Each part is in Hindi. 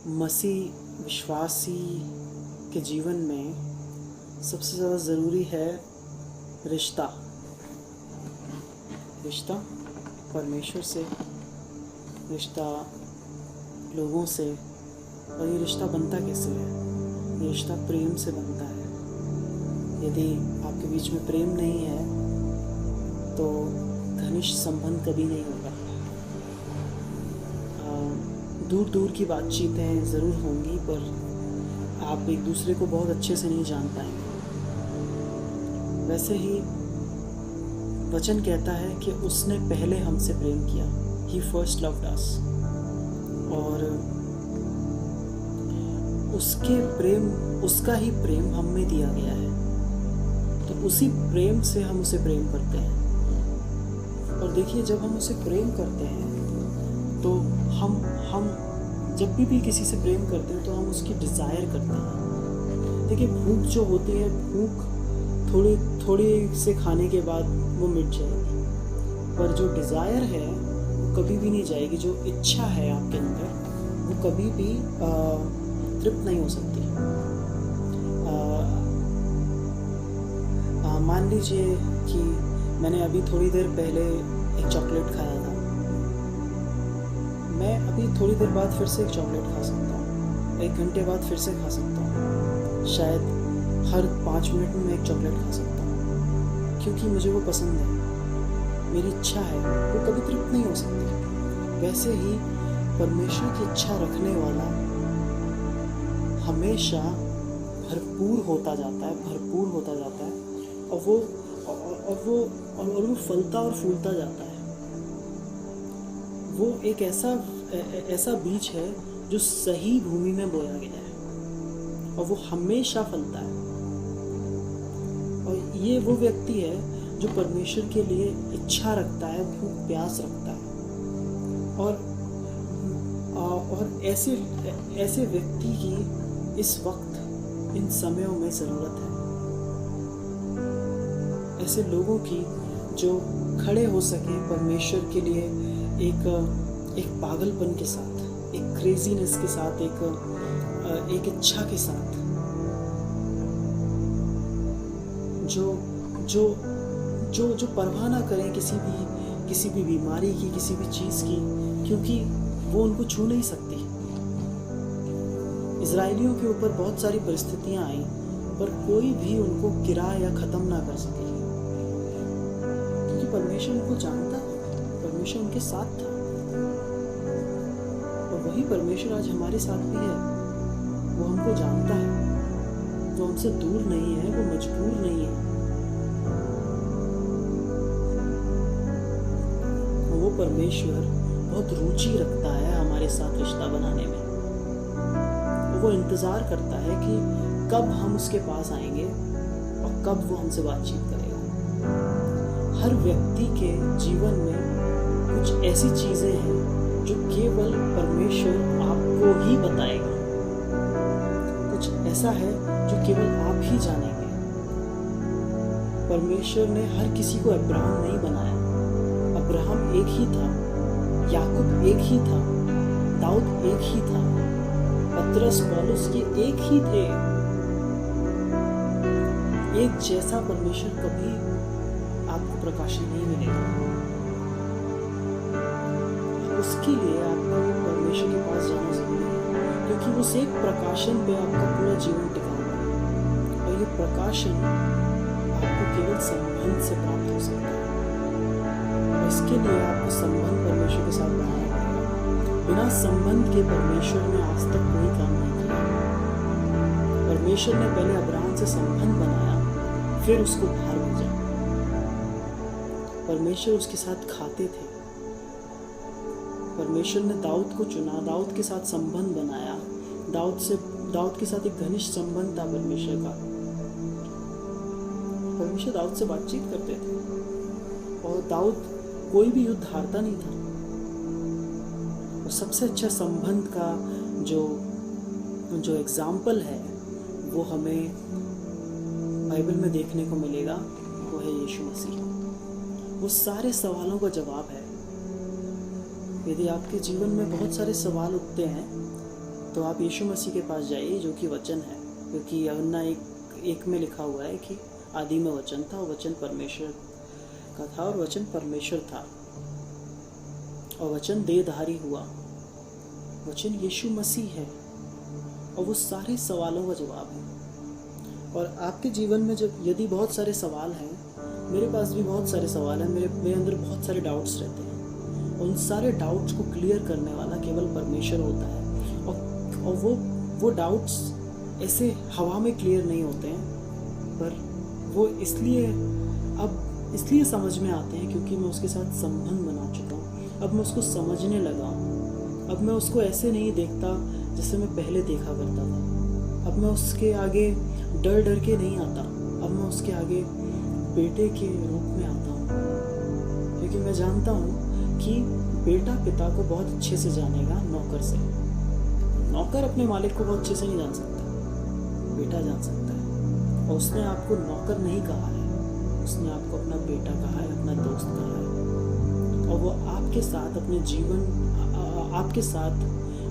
मसीह विश्वासी के जीवन में सबसे ज़्यादा ज़रूरी है रिश्ता परमेश्वर से, रिश्ता लोगों से। और ये रिश्ता बनता कैसे है? ये रिश्ता प्रेम से बनता है। यदि आपके बीच में प्रेम नहीं है तो घनिष्ठ संबंध कभी नहीं होगा। दूर दूर की बातचीतें ज़रूर होंगी, पर आप एक दूसरे को बहुत अच्छे से नहीं जान पाएंगे। वैसे ही वचन कहता है कि उसने पहले हमसे प्रेम किया, He first loved us। और उसका ही प्रेम हम में दिया गया है, तो उसी प्रेम से हम उसे प्रेम करते हैं। और देखिए, जब हम उसे प्रेम करते हैं तो हम जब भी किसी से प्रेम करते हैं तो हम उसकी डिज़ायर करते हैं। देखिए, भूख जो होती है, भूख थोड़ी से खाने के बाद वो मिट जाएगी, पर जो डिज़ायर है वो कभी भी नहीं जाएगी। जो इच्छा है आपके अंदर वो कभी भी तृप्त नहीं हो सकती। मान लीजिए कि मैंने अभी थोड़ी देर पहले एक चॉकलेट खाया था, मैं अभी थोड़ी देर बाद फिर से एक चॉकलेट खा सकता हूँ, 1 घंटे बाद फिर से खा सकता हूँ, शायद हर 5 मिनट में मैं एक चॉकलेट खा सकता हूँ, क्योंकि मुझे वो पसंद है, मेरी इच्छा है, वो कभी तृप्त नहीं हो सकती। वैसे ही परमेश्वर की इच्छा रखने वाला हमेशा भरपूर होता जाता है और वो फलता और फूलता जाता है। वो एक ऐसा बीज है जो सही भूमि में बोया गया है और वो हमेशा फलता है। और ये वो व्यक्ति है जो परमेश्वर के लिए इच्छा रखता है, भूख प्यास रखता है। और ऐसे व्यक्ति की इस वक्त, इन समयों में ज़रूरत है। ऐसे लोगों की जो खड़े हो सके परमेश्वर के लिए एक पागलपन के साथ, एक क्रेजीनेस के साथ, एक इच्छा के साथ, जो परवाह ना करें किसी भी बीमारी की, किसी भी चीज़ की, क्योंकि वो उनको छू नहीं सकती। इजराइलियों के ऊपर बहुत सारी परिस्थितियां आई, पर कोई भी उनको गिरा या ख़त्म ना कर सके, क्योंकि परमेश्वर उनको जानता था, परमेश्वर उनके साथ था। और वही परमेश्वर आज हमारे साथ भी है। वो हमको जानता है, वो हमसे दूर नहीं है, वो मजबूर नहीं है। वो परमेश्वर बहुत रुचि रखता है हमारे साथ रिश्ता बनाने में। वो इंतज़ार करता है कि कब हम उसके पास आएंगे और कब वो हमसे बातचीत करेगा। हर व्यक्ति के जीवन में कुछ ऐसी चीज़ें हैं जो केवल परमेश्वर आपको ही बताएगा। कुछ ऐसा है जो केवल आप ही जानेंगे। परमेश्वर ने हर किसी को अब्राहम नहीं बनाया। अब्राहम एक ही था, याकूब एक ही था, दाऊद एक ही था, पतरस पौलुस के एक ही थे। एक जैसा परमेश्वर कभी आपको प्रकाशन नहीं मिलेगा। उसके लिए आपको परमेश्वर के पास जाना जरूरी है, क्योंकि उस एक प्रकाशन पे आपका पूरा जीवन टिका हुआ है। और ये प्रकाशन आपको केवल संबंध से प्राप्त हो सकता है। इसके लिए आपको संबंध परमेश्वर के साथ बनाना पड़ेगा। बिना संबंध के परमेश्वर ने आज तक कोई काम नहीं किया। परमेश्वर ने पहले अब्राहम से संबंध बनाया, फिर उसको बाहर भेजा। परमेश्वर उसके साथ खाते थे। परमेश्वर ने दाऊद को चुना, दाऊद के साथ संबंध बनाया। दाऊद के साथ एक घनिष्ठ संबंध था परमेश्वर का। परमेश्वर दाऊद से बातचीत करते थे और दाऊद कोई भी युद्ध हारता नहीं था। और सबसे अच्छा संबंध का जो एग्जाम्पल है वो हमें बाइबल में देखने को मिलेगा, वो है यीशु मसीह। वो सारे सवालों का जवाब है। यदि आपके जीवन में बहुत सारे सवाल उठते हैं तो आप यीशु मसीह के पास जाइए जो कि वचन है, क्योंकि यूहन्ना 1 में लिखा हुआ है कि आदि में वचन था और वचन परमेश्वर का था और वचन परमेश्वर था और वचन देहधारी हुआ। वचन यीशु मसीह है और वो सारे सवालों का जवाब है। और आपके जीवन में जब यदि बहुत सारे सवाल हैं, मेरे पास भी बहुत सारे सवाल हैं, मेरे अंदर बहुत सारे डाउट्स रहते हैं, उन सारे डाउट्स को क्लियर करने वाला केवल परमेश्वर होता है। और वो डाउट्स ऐसे हवा में क्लियर नहीं होते हैं, पर वो इसलिए समझ में आते हैं क्योंकि मैं उसके साथ संबंध बना चुका हूँ। अब मैं उसको समझने लगा हूँ। अब मैं उसको ऐसे नहीं देखता जैसे मैं पहले देखा करता था। अब मैं उसके आगे डर के नहीं आता। अब मैं उसके आगे बेटे के रूप में आता हूँ, क्योंकि मैं जानता हूँ कि बेटा पिता को बहुत अच्छे से जानेगा नौकर से। नौकर अपने मालिक को बहुत अच्छे से नहीं जान सकता, बेटा जान सकता है। और उसने आपको नौकर नहीं कहा है, उसने आपको अपना बेटा कहा है, अपना दोस्त कहा है। और वो आपके साथ अपने जीवन, आपके साथ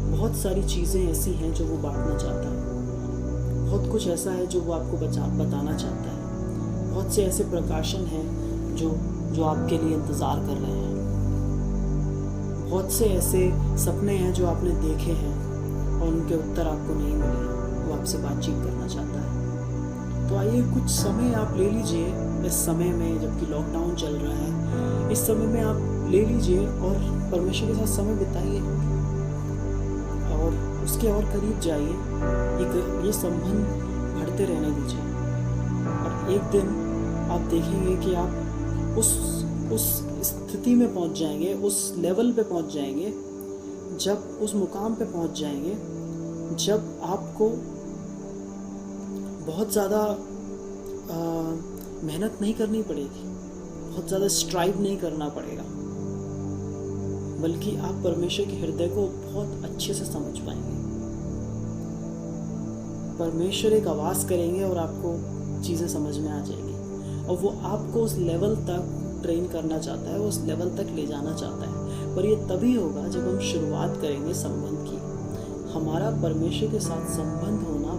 बहुत सारी चीज़ें ऐसी हैं जो वो बांटना चाहता है। बहुत कुछ ऐसा है जो वो आपको बताना चाहता है। बहुत से ऐसे प्रकाशन हैं जो आपके लिए इंतज़ार कर रहे हैं। बहुत से ऐसे सपने हैं जो आपने देखे हैं और उनके उत्तर आपको नहीं मिले। वो आपसे बातचीत करना चाहता है। तो आइए कुछ समय आप ले लीजिए इस समय में, जबकि लॉकडाउन चल रहा है, इस समय में आप ले लीजिए और परमेश्वर के साथ समय बिताइए और उसके और करीब जाइए। ये संबंध बढ़ते रहने दीजिए और एक दिन आप देखेंगे कि आप उस स्थिति में पहुंच जाएंगे, उस लेवल पे पहुंच जाएंगे, जब उस मुकाम पे पहुंच जाएंगे जब आपको बहुत ज़्यादा मेहनत नहीं करनी पड़ेगी, बहुत ज़्यादा स्ट्राइव नहीं करना पड़ेगा, बल्कि आप परमेश्वर के हृदय को बहुत अच्छे से समझ पाएंगे। परमेश्वर एक आवाज़ करेंगे और आपको चीज़ें समझ में आ जाएगी और वो आपको उस लेवल तक ट्रेन करना चाहता है, उस लेवल तक ले जाना चाहता है। पर ये तभी होगा जब हम शुरुआत करेंगे संबंध की। हमारा परमेश्वर के साथ संबंध होना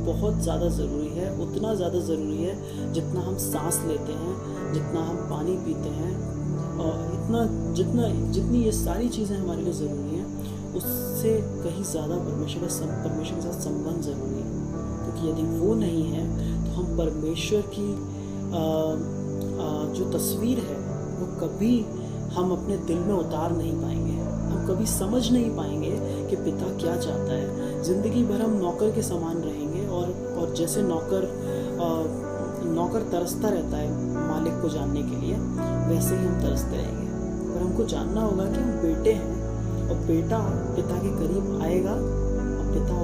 बहुत ज़्यादा ज़रूरी है, उतना ज़्यादा ज़रूरी है जितना हम सांस लेते हैं, जितना हम पानी पीते हैं, और जितनी ये सारी चीज़ें हमारे लिए ज़रूरी हैं, उससे कहीं ज़्यादा परमेश्वर के साथ संबंध ज़रूरी है। क्योंकि यदि वो नहीं है तो हम परमेश्वर की जो तस्वीर है वो कभी हम अपने दिल में उतार नहीं पाएंगे। हम कभी समझ नहीं पाएंगे कि पिता क्या चाहता है। ज़िंदगी भर हम नौकर के समान रहेंगे और जैसे नौकर तरसता रहता है मालिक को जानने के लिए, वैसे ही हम तरसते रहेंगे। पर हमको जानना होगा कि हम बेटे हैं और बेटा पिता के करीब आएगा और पिता